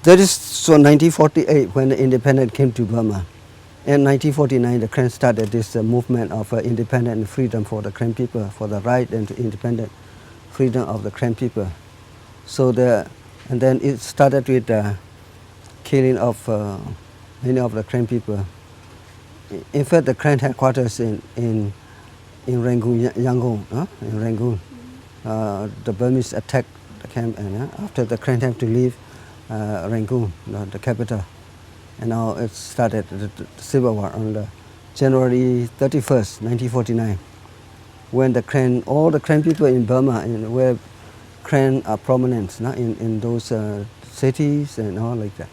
That is so 1948 when the independence came to Burma. In 1949, the Karen started this movement of independence and freedom for the Karen people, for the right and independent freedom of the Karen people. So and then it started with the killing of many of the Karen people. In fact, the Karen headquarters in Rangoon, Yangon, in Rangoon, the Burmese attacked the camp, and after the Karen had to leave Rangoon, the capital. And now it started the civil war on the January 31st, 1949, when all the Karen people in Burma were Karen are prominent in those cities and all like that.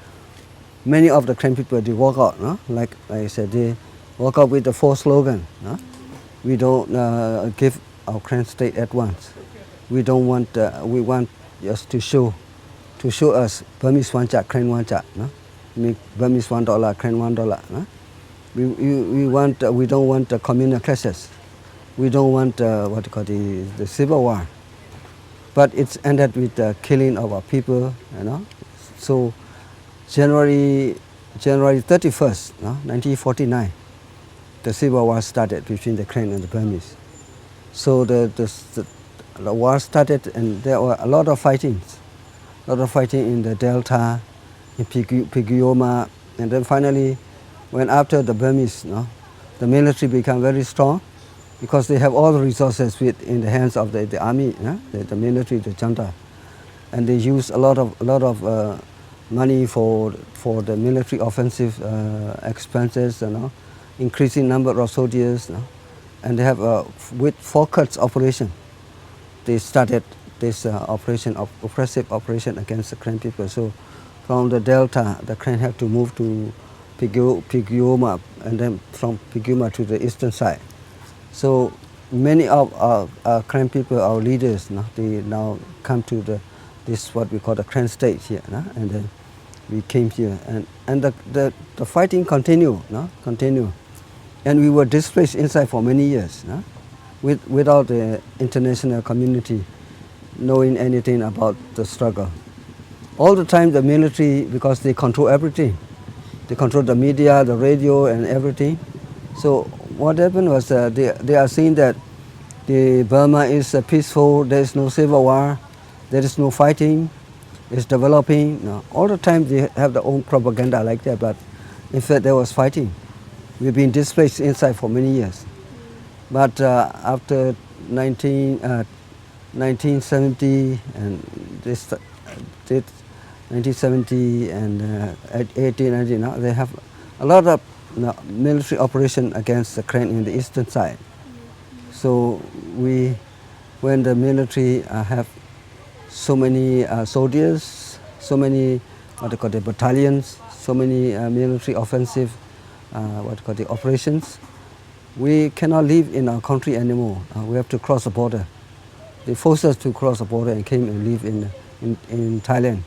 Many of the Karen people, they walk out, like I said, they walk out with the four slogan. We don't give our Karen state at once. We don't want, we want just to show us Burmese one chat, Karen one chat. Burmese $1, Karen $1. We don't want communal clashes. We don't want what you call the civil war. But it's ended with the killing of our people. So January 31st, 1949, the civil war started between the Karen and the Burmese. So the war started, and there were a lot of fighting in the Delta, in Pigioma, and then finally, when after the Burmese, the military became very strong, because they have all the resources in the hands of the army, the military, the junta, and they use a lot of money for the military offensive expenses, increasing number of soldiers, and they have with focused operation. They started this oppressive operation against the Karen people. So from the Delta, the Karen had to move to Pigioma, and then from Pigioma to the eastern side. So many of our Karen people, our leaders, they now come to this what we call the Karen state here, and then we came here, and the fighting continue, and we were displaced inside for many years, without the international community knowing anything about the struggle. All the time the military, because they control everything, they control the media, the radio, and everything. So what happened was they are saying that the Burma is peaceful, there is no civil war, there is no fighting, it's developing. All the time they have their own propaganda like that, but in fact there was fighting. We've been displaced inside for many years. But after 1970 and 1970 and 1890, they have a lot of military operation against the Karen in the eastern side. So when the military have so many soldiers, so many the battalions, so many military offensive operations, we cannot live in our country anymore. We have to cross the border. They forced us to cross the border and came and live in Thailand.